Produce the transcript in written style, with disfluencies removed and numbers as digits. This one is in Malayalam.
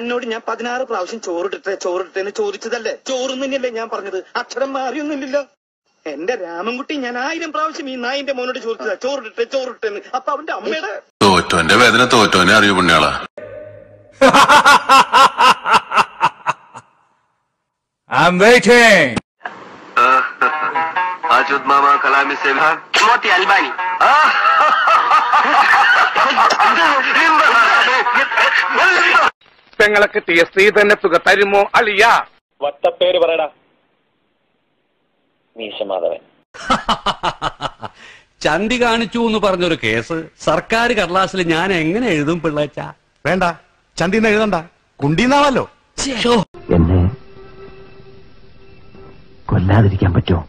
തന്നോട് ഞാൻ 16 പ്രാവശ്യം ചോറിട്ടെ ചോദിച്ചതല്ലേ? ചോറും തന്നെയല്ലേ ഞാൻ പറഞ്ഞത്? അക്ഷരം മാറിയൊന്നുമില്ലല്ലോ. എന്റെ രാമൻകുട്ടി ഞാൻ 1000 പ്രാവശ്യം ഈ നായിന്റെ മോനോട് ചോദിച്ചതാ ചോറിട്ടെ. അപ്പൊ അവന്റെ അമ്മയുടെ തോറ്റോന്റെ വേദന തോറ്റോനെ അറിയൂ പുണ്യാളാ. I'm waiting. ആജുദ് മാമ കലാമി സെൽഹാൻ മോത്തി അൽബാനി. പെങ്ങളെ കിട്ടിയ സ്ത്രീ തന്നെ തുക തരുമോ അളിയ? വട്ടപ്പേര് പറയടാ. മീശമാധവൻ. ചന്തി കാണിച്ചു എന്ന് പറഞ്ഞൊരു കേസ് സർക്കാർ കടലാസിൽ ഞാൻ എങ്ങനെ എഴുതും പിള്ളേച്ച? വേണ്ട, ചന്തിന്ന് എഴുതണ്ട, കുണ്ടീന്നാവല്ലോ. എന്നെ കൊല്ലാതിരിക്കാൻ പറ്റുമോ?